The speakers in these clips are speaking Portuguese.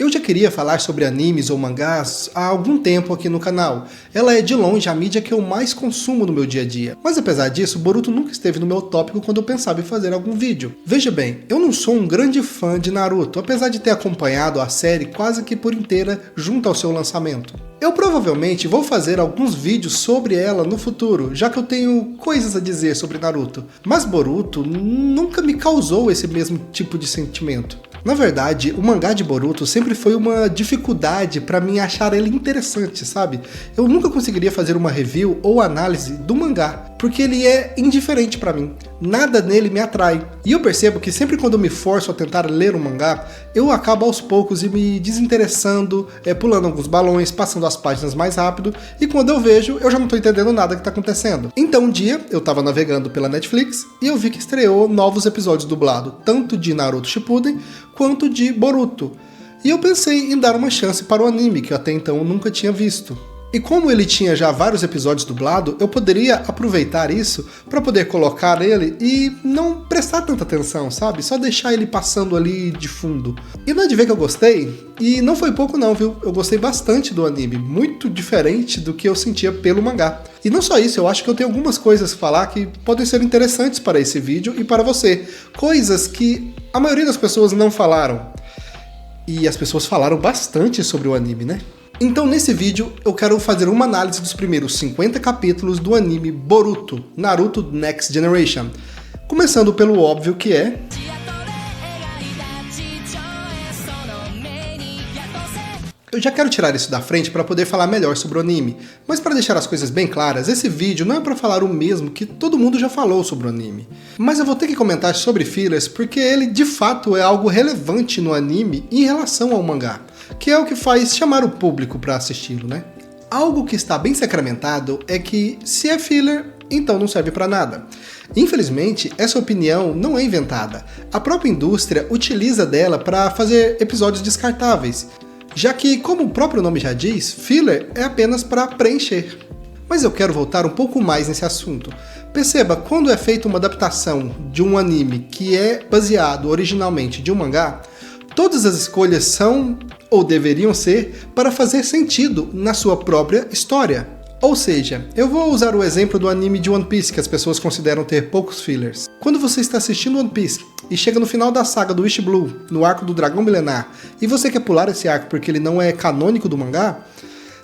Eu já queria falar sobre animes ou mangás há algum tempo aqui no canal. Ela é de longe a mídia que eu mais consumo no meu dia a dia. Mas apesar disso, Boruto nunca esteve no meu tópico quando eu pensava em fazer algum vídeo. Veja bem, eu não sou um grande fã de Naruto, apesar de ter acompanhado a série quase que por inteira junto ao seu lançamento. Eu provavelmente vou fazer alguns vídeos sobre ela no futuro, já que eu tenho coisas a dizer sobre Naruto. Mas Boruto nunca me causou esse mesmo tipo de sentimento. Na verdade, o mangá de Boruto sempre foi uma dificuldade para mim achar ele interessante, sabe? Eu nunca conseguiria fazer uma review ou análise do mangá, porque ele é indiferente para mim. Nada nele me atrai. E eu percebo que sempre quando eu me forço a tentar ler um mangá, eu acabo aos poucos me desinteressando, pulando alguns balões, passando as páginas mais rápido, e quando eu vejo, eu já não tô entendendo nada que tá acontecendo. Então um dia, eu tava navegando pela Netflix, e eu vi que estreou novos episódios dublados, tanto de Naruto Shippuden, quanto de Boruto. E eu pensei em dar uma chance para o anime, que eu até então nunca tinha visto. E como ele tinha já vários episódios dublados, eu poderia aproveitar isso para poder colocar ele e não prestar tanta atenção, sabe? Só deixar ele passando ali de fundo. E não é de ver que eu gostei? E não foi pouco não, viu? Eu gostei bastante do anime, muito diferente do que eu sentia pelo mangá. E não só isso, eu acho que eu tenho algumas coisas a falar que podem ser interessantes para esse vídeo e para você. Coisas que a maioria das pessoas não falaram. E as pessoas falaram bastante sobre o anime, né? Então nesse vídeo eu quero fazer uma análise dos primeiros 50 capítulos do anime Boruto, Naruto Next Generation. Começando pelo óbvio que é... Eu já quero tirar isso da frente para poder falar melhor sobre o anime, mas para deixar as coisas bem claras, esse vídeo não é para falar o mesmo que todo mundo já falou sobre o anime. Mas eu vou ter que comentar sobre fillers porque ele de fato é algo relevante no anime em relação ao mangá, que é o que faz chamar o público para assisti-lo, né? Algo que está bem sacramentado é que se é filler, então não serve para nada. Infelizmente, essa opinião não é inventada. A própria indústria utiliza dela para fazer episódios descartáveis, já que, como o próprio nome já diz, filler é apenas para preencher. Mas eu quero voltar um pouco mais nesse assunto. Perceba, quando é feita uma adaptação de um anime que é baseado originalmente de um mangá, todas as escolhas são, ou deveriam ser, para fazer sentido na sua própria história. Ou seja, eu vou usar o exemplo do anime de One Piece que as pessoas consideram ter poucos fillers. Quando você está assistindo One Piece e chega no final da saga do East Blue, no arco do Dragão Milenar, e você quer pular esse arco porque ele não é canônico do mangá,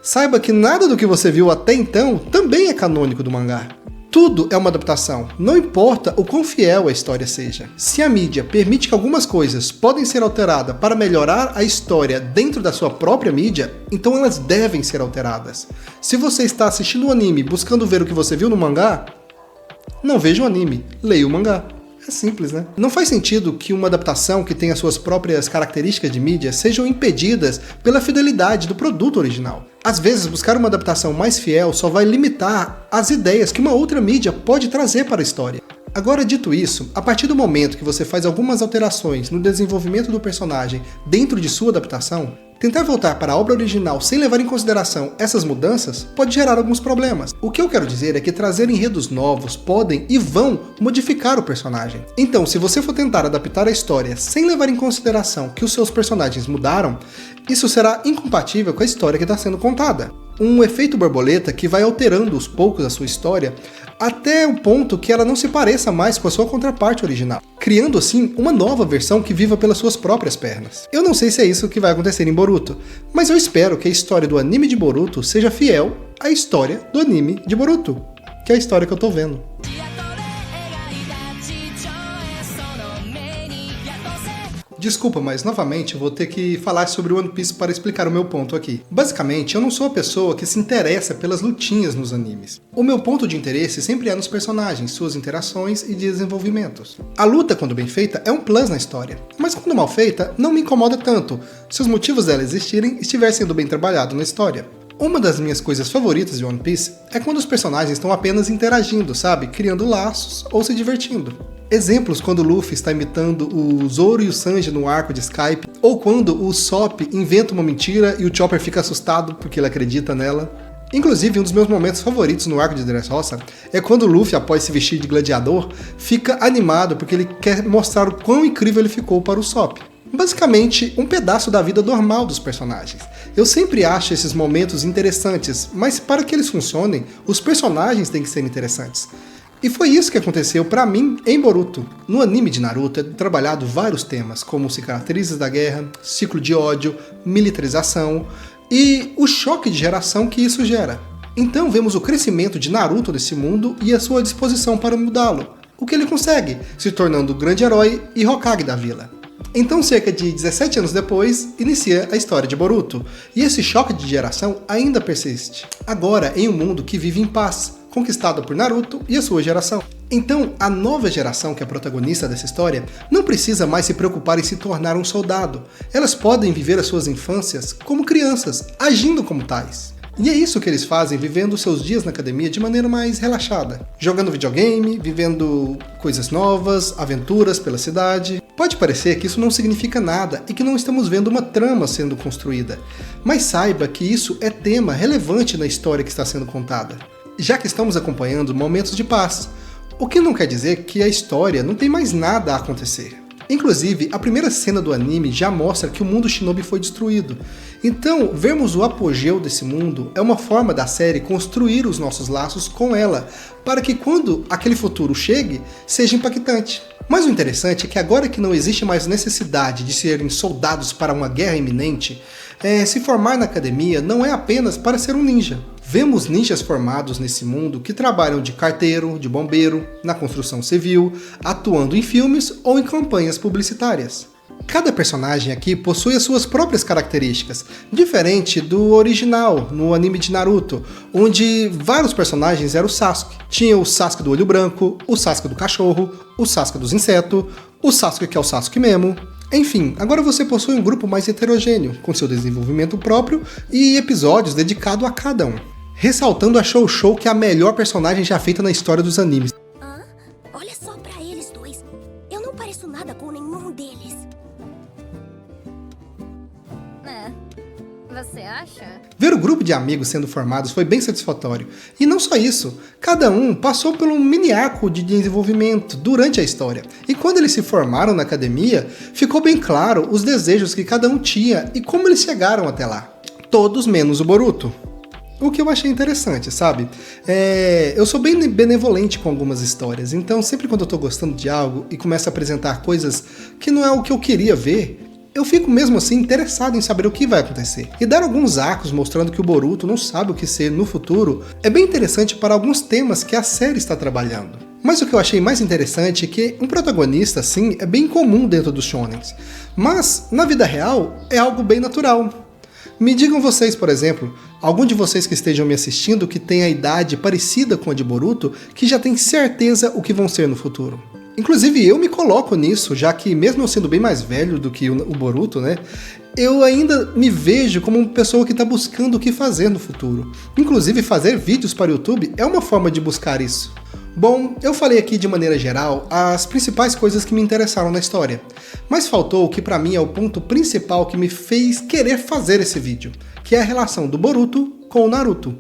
saiba que nada do que você viu até então também é canônico do mangá. Tudo é uma adaptação, não importa o quão fiel a história seja. Se a mídia permite que algumas coisas podem ser alteradas para melhorar a história dentro da sua própria mídia, então elas devem ser alteradas. Se você está assistindo um anime buscando ver o que você viu no mangá, não veja o anime, leia o mangá. É simples, né? Não faz sentido que uma adaptação que tenha suas próprias características de mídia sejam impedidas pela fidelidade do produto original. Às vezes, buscar uma adaptação mais fiel só vai limitar as ideias que uma outra mídia pode trazer para a história. Agora, dito isso, a partir do momento que você faz algumas alterações no desenvolvimento do personagem dentro de sua adaptação, tentar voltar para a obra original sem levar em consideração essas mudanças pode gerar alguns problemas. O que eu quero dizer é que trazer enredos novos podem e vão modificar o personagem. Então, se você for tentar adaptar a história sem levar em consideração que os seus personagens mudaram, isso será incompatível com a história que está sendo contada. Um efeito borboleta que vai alterando aos poucos a sua história até o ponto que ela não se pareça mais com a sua contraparte original, criando assim uma nova versão que viva pelas suas próprias pernas. Eu não sei se é isso que vai acontecer em Boruto, mas eu espero que a história do anime de Boruto seja fiel à história do anime de Boruto, que é a história que eu tô vendo. Desculpa, mas novamente eu vou ter que falar sobre One Piece para explicar o meu ponto aqui. Basicamente, eu não sou a pessoa que se interessa pelas lutinhas nos animes. O meu ponto de interesse sempre é nos personagens, suas interações e desenvolvimentos. A luta, quando bem feita, é um plus na história, mas quando mal feita, não me incomoda tanto, se os motivos dela existirem estiver sendo bem trabalhado na história. Uma das minhas coisas favoritas de One Piece é quando os personagens estão apenas interagindo, sabe? Criando laços ou se divertindo. Exemplos quando o Luffy está imitando o Zoro e o Sanji no arco de Skype, ou quando o Usopp inventa uma mentira e o Chopper fica assustado porque ele acredita nela. Inclusive, um dos meus momentos favoritos no arco de Dressrosa é quando o Luffy, após se vestir de gladiador, fica animado porque ele quer mostrar o quão incrível ele ficou para o Usopp. Basicamente, um pedaço da vida normal dos personagens. Eu sempre acho esses momentos interessantes, mas para que eles funcionem, os personagens têm que ser interessantes. E foi isso que aconteceu pra mim em Boruto. No anime de Naruto é trabalhado vários temas, como cicatrizes da guerra, ciclo de ódio, militarização e o choque de geração que isso gera. Então vemos o crescimento de Naruto nesse mundo e a sua disposição para mudá-lo. O que ele consegue, se tornando o grande herói e Hokage da vila. Então, cerca de 17 anos depois, inicia a história de Boruto, e esse choque de geração ainda persiste. Agora, em um mundo que vive em paz, conquistado por Naruto e a sua geração. Então, a nova geração que é a protagonista dessa história não precisa mais se preocupar em se tornar um soldado. Elas podem viver as suas infâncias como crianças, agindo como tais. E é isso que eles fazem, vivendo seus dias na academia de maneira mais relaxada. Jogando videogame, vivendo coisas novas, aventuras pela cidade. Pode parecer que isso não significa nada e que não estamos vendo uma trama sendo construída. Mas saiba que isso é tema relevante na história que está sendo contada, já que estamos acompanhando momentos de paz. O que não quer dizer que a história não tem mais nada a acontecer. Inclusive, a primeira cena do anime já mostra que o mundo Shinobi foi destruído. Então, vermos o apogeu desse mundo é uma forma da série construir os nossos laços com ela, para que quando aquele futuro chegue, seja impactante. Mas o interessante é que agora que não existe mais necessidade de serem soldados para uma guerra iminente, se formar na academia não é apenas para ser um ninja. Vemos ninjas formados nesse mundo que trabalham de carteiro, de bombeiro, na construção civil, atuando em filmes ou em campanhas publicitárias. Cada personagem aqui possui as suas próprias características, diferente do original, no anime de Naruto, onde vários personagens eram o Sasuke. Tinha o Sasuke do olho branco, o Sasuke do cachorro, o Sasuke dos insetos, o Sasuke que é o Sasuke mesmo. Enfim, agora você possui um grupo mais heterogêneo, com seu desenvolvimento próprio e episódios dedicados a cada um. Ressaltando a Shou que é a melhor personagem já feita na história dos animes. Olha só pra eles dois. Eu não pareço nada com nenhum deles. Você acha? Ver o grupo de amigos sendo formados foi bem satisfatório. E não só isso, cada um passou por um mini arco de desenvolvimento durante a história. E quando eles se formaram na academia, ficou bem claro os desejos que cada um tinha e como eles chegaram até lá. Todos menos o Boruto. O que eu achei interessante, sabe? Eu sou bem benevolente com algumas histórias, então sempre quando eu tô gostando de algo e começo a apresentar coisas que não é o que eu queria ver, eu fico mesmo assim interessado em saber o que vai acontecer. E dar alguns arcos mostrando que o Boruto não sabe o que ser no futuro é bem interessante para alguns temas que a série está trabalhando. Mas o que eu achei mais interessante é que um protagonista assim é bem comum dentro dos shonens, mas na vida real é algo bem natural. Me digam vocês, por exemplo, algum de vocês que estejam me assistindo que tem a idade parecida com a de Boruto, que já tem certeza o que vão ser no futuro. Inclusive eu me coloco nisso, já que mesmo eu sendo bem mais velho do que o Boruto, né, eu ainda me vejo como uma pessoa que está buscando o que fazer no futuro. Inclusive fazer vídeos para o YouTube é uma forma de buscar isso. Bom, eu falei aqui de maneira geral as principais coisas que me interessaram na história, mas faltou o que pra mim é o ponto principal que me fez querer fazer esse vídeo, que é a relação do Boruto com o Naruto.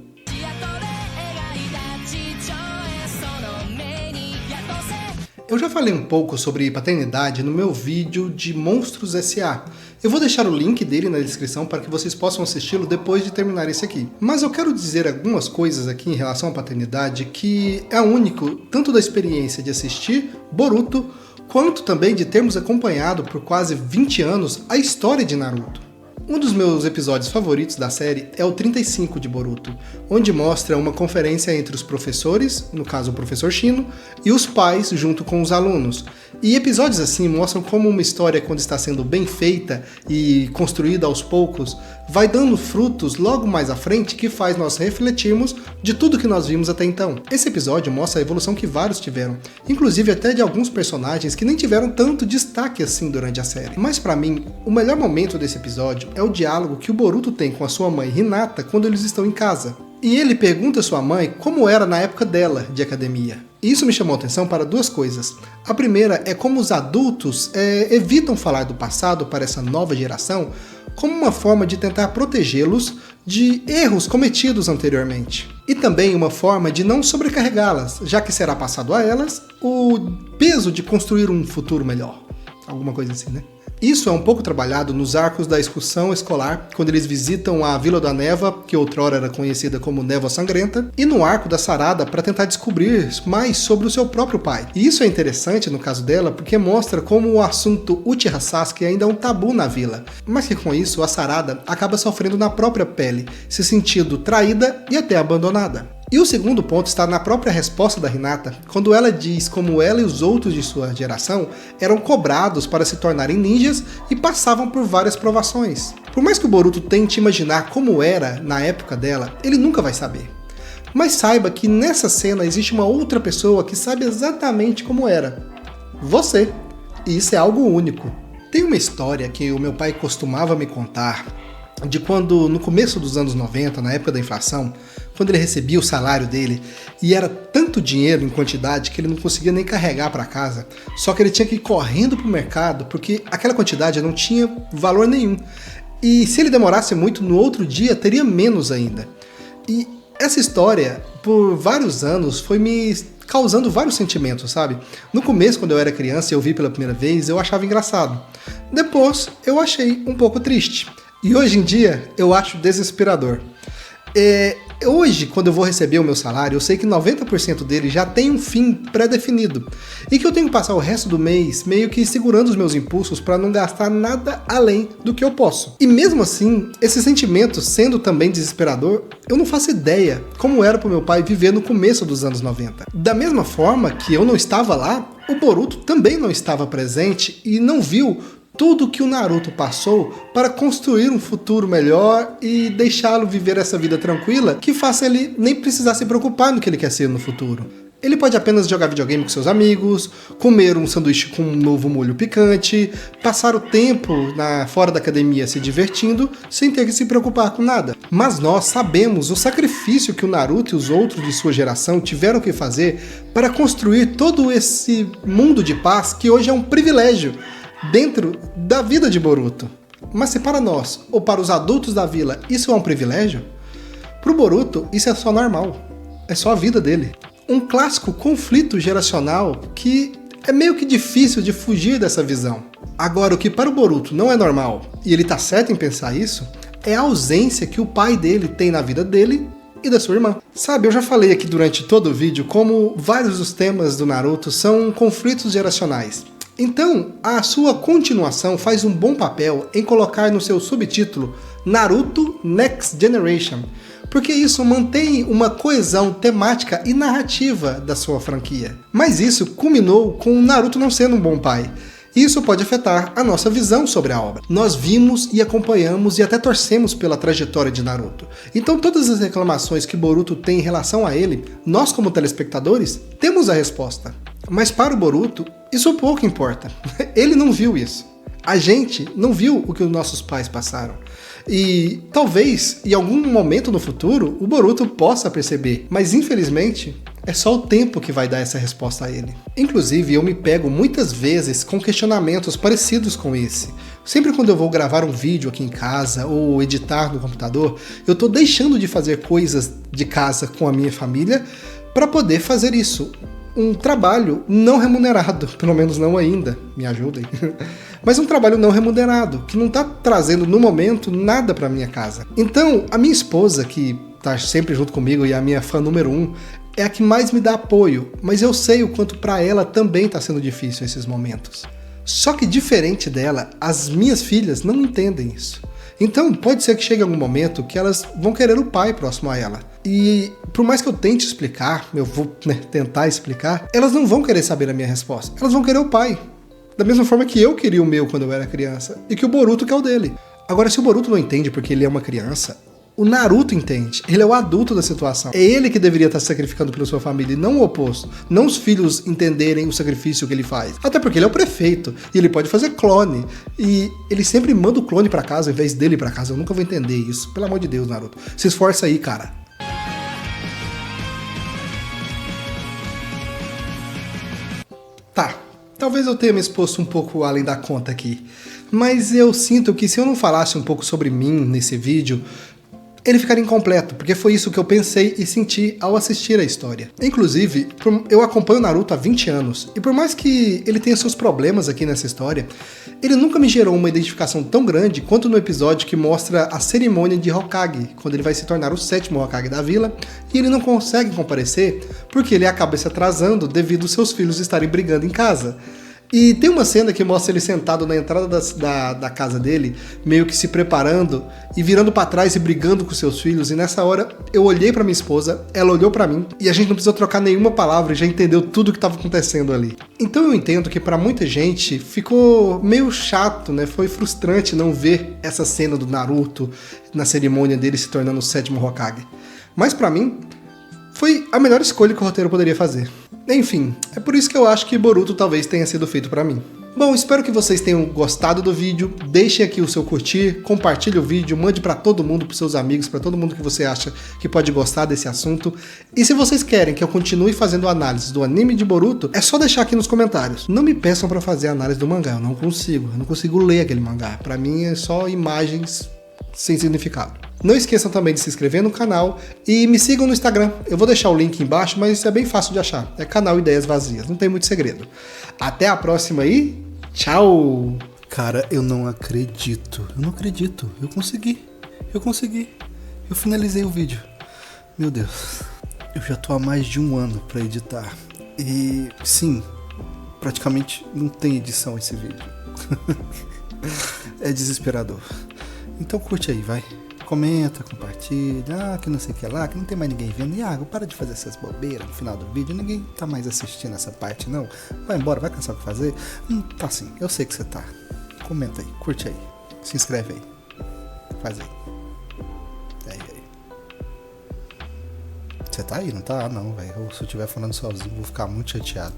Eu já falei um pouco sobre paternidade no meu vídeo de Monstros S.A. Eu vou deixar o link dele na descrição para que vocês possam assisti-lo depois de terminar esse aqui. Mas eu quero dizer algumas coisas aqui em relação à paternidade que é único tanto da experiência de assistir Boruto, quanto também de termos acompanhado por quase 20 anos a história de Naruto. Um dos meus episódios favoritos da série é o 35 de Boruto, onde mostra uma conferência entre os professores, no caso o professor Shino, e os pais junto com os alunos. E episódios assim mostram como uma história, quando está sendo bem feita e construída aos poucos, vai dando frutos logo mais à frente que faz nós refletirmos de tudo que nós vimos até então. Esse episódio mostra a evolução que vários tiveram, inclusive até de alguns personagens que nem tiveram tanto destaque assim durante a série. Mas pra mim, o melhor momento desse episódio é o diálogo que o Boruto tem com a sua mãe Hinata quando eles estão em casa. E ele pergunta à sua mãe como era na época dela de academia. E isso me chamou a atenção para duas coisas. A primeira é como os adultos evitam falar do passado para essa nova geração como uma forma de tentar protegê-los de erros cometidos anteriormente. E também uma forma de não sobrecarregá-las, já que será passado a elas o peso de construir um futuro melhor. Alguma coisa assim, né? Isso é um pouco trabalhado nos arcos da excursão escolar, quando eles visitam a Vila da Névoa, que outrora era conhecida como Névoa Sangrenta, e no arco da Sarada para tentar descobrir mais sobre o seu próprio pai. E isso é interessante no caso dela, porque mostra como o assunto Uchiha Sasuke ainda é um tabu na vila, mas que com isso a Sarada acaba sofrendo na própria pele, se sentindo traída e até abandonada. E o segundo ponto está na própria resposta da Hinata, quando ela diz como ela e os outros de sua geração eram cobrados para se tornarem ninjas e passavam por várias provações. Por mais que o Boruto tente imaginar como era na época dela, ele nunca vai saber. Mas saiba que nessa cena existe uma outra pessoa que sabe exatamente como era. Você. E isso é algo único. Tem uma história que o meu pai costumava me contar de quando, no começo dos anos 90, na época da inflação, quando ele recebia o salário dele, e era tanto dinheiro em quantidade que ele não conseguia nem carregar para casa, só que ele tinha que ir correndo para o mercado, porque aquela quantidade não tinha valor nenhum. E se ele demorasse muito, no outro dia teria menos ainda. E essa história, por vários anos, foi me causando vários sentimentos, sabe? No começo, quando eu era criança e eu vi pela primeira vez, eu achava engraçado. Depois, eu achei um pouco triste. E hoje em dia, eu acho desesperador. Hoje, quando eu vou receber o meu salário, eu sei que 90% dele já tem um fim pré-definido. E que eu tenho que passar o resto do mês meio que segurando os meus impulsos para não gastar nada além do que eu posso. E mesmo assim, esse sentimento sendo também desesperador, eu não faço ideia como era para o meu pai viver no começo dos anos 90. Da mesma forma que eu não estava lá, o Boruto também não estava presente e não viu tudo que o Naruto passou para construir um futuro melhor e deixá-lo viver essa vida tranquila que faça ele nem precisar se preocupar no que ele quer ser no futuro. Ele pode apenas jogar videogame com seus amigos, comer um sanduíche com um novo molho picante, passar o tempo fora da academia se divertindo, sem ter que se preocupar com nada. Mas nós sabemos o sacrifício que o Naruto e os outros de sua geração tiveram que fazer para construir todo esse mundo de paz que hoje é um privilégio dentro da vida de Boruto. Mas se para nós, ou para os adultos da vila, isso é um privilégio, para o Boruto isso é só normal, é só a vida dele. Um clássico conflito geracional que é meio que difícil de fugir dessa visão. Agora, o que para o Boruto não é normal, e ele tá certo em pensar isso, é a ausência que o pai dele tem na vida dele e da sua irmã. Sabe, eu já falei aqui durante todo o vídeo como vários dos temas do Naruto são conflitos geracionais. Então, a sua continuação faz um bom papel em colocar no seu subtítulo Naruto Next Generation, porque isso mantém uma coesão temática e narrativa da sua franquia. Mas isso culminou com o Naruto não sendo um bom pai. Isso pode afetar a nossa visão sobre a obra. Nós vimos e acompanhamos e até torcemos pela trajetória de Naruto. Então todas as reclamações que Boruto tem em relação a ele, nós como telespectadores, temos a resposta. Mas para o Boruto, isso pouco importa. Ele não viu isso. A gente não viu o que os nossos pais passaram. E talvez, em algum momento no futuro, o Boruto possa perceber. Mas infelizmente, é só o tempo que vai dar essa resposta a ele. Inclusive, eu me pego muitas vezes com questionamentos parecidos com esse. Sempre quando eu vou gravar um vídeo aqui em casa ou editar no computador, eu tô deixando de fazer coisas de casa com a minha família para poder fazer isso. Um trabalho não remunerado, pelo menos não ainda, me ajudem. Mas um trabalho não remunerado, que não está trazendo no momento nada para minha casa. Então, a minha esposa, que está sempre junto comigo e é a minha fã número 1, é a que mais me dá apoio, mas eu sei o quanto para ela também está sendo difícil esses momentos. Só que diferente dela, as minhas filhas não entendem isso. Então, pode ser que chegue algum momento que elas vão querer o pai próximo a ela. E por mais que eu tente explicar, eu vou tentar explicar, elas não vão querer saber a minha resposta. Elas vão querer o pai. Da mesma forma que eu queria o meu quando eu era criança. E que o Boruto quer o dele. Agora, se o Boruto não entende porque ele é uma criança, o Naruto entende. Ele é o adulto da situação. É ele que deveria estar se sacrificando pela sua família e não o oposto. Não os filhos entenderem o sacrifício que ele faz. Até porque ele é o prefeito e ele pode fazer clone. E ele sempre manda o clone pra casa ao invés dele pra casa. Eu nunca vou entender isso. Pelo amor de Deus, Naruto. Se esforça aí, cara. Tá. Talvez eu tenha me exposto um pouco além da conta aqui. Mas eu sinto que se eu não falasse um pouco sobre mim nesse vídeo, ele ficaria incompleto, porque foi isso que eu pensei e senti ao assistir a história. Inclusive, eu acompanho o Naruto há 20 anos, e por mais que ele tenha seus problemas aqui nessa história, ele nunca me gerou uma identificação tão grande quanto no episódio que mostra a cerimônia de Hokage, quando ele vai se tornar o 7º Hokage da vila, e ele não consegue comparecer porque ele acaba se atrasando devido aos seus filhos estarem brigando em casa. E tem uma cena que mostra ele sentado na entrada da casa dele, meio que se preparando e virando pra trás e brigando com seus filhos. E nessa hora eu olhei pra minha esposa, ela olhou pra mim e a gente não precisou trocar nenhuma palavra e já entendeu tudo o que estava acontecendo ali. Então eu entendo que pra muita gente ficou meio chato, né? Foi frustrante não ver essa cena do Naruto na cerimônia dele se tornando o 7º Hokage. Mas pra mim, foi a melhor escolha que o roteiro poderia fazer. Enfim, é por isso que eu acho que Boruto talvez tenha sido feito pra mim. Bom, espero que vocês tenham gostado do vídeo, deixem aqui o seu curtir, compartilhe o vídeo, mande pra todo mundo, pros seus amigos, pra todo mundo que você acha que pode gostar desse assunto. E se vocês querem que eu continue fazendo análise do anime de Boruto, é só deixar aqui nos comentários. Não me peçam pra fazer análise do mangá, eu não consigo ler aquele mangá. Pra mim é só imagens sem significado. Não esqueçam também de se inscrever no canal e me sigam no Instagram. Eu vou deixar o link embaixo, mas é bem fácil de achar. É canal Ideias Vazias, não tem muito segredo. Até a próxima e tchau! Cara, eu não acredito. Eu consegui. Eu finalizei o vídeo. Meu Deus. Eu já tô há mais de 1 ano pra editar. E sim, praticamente não tem edição esse vídeo. É desesperador. Então curte aí, vai. Comenta, compartilha, que não sei o que lá, que não tem mais ninguém vendo. Iago, para de fazer essas bobeiras no final do vídeo, ninguém tá mais assistindo essa parte não. Vai embora, vai cansar o que fazer. Tá assim, eu sei que você tá. Comenta aí, curte aí, se inscreve aí, faz aí. Aí. Você tá aí, não tá? Ah, não, velho. Se eu estiver falando sozinho, vou ficar muito chateado.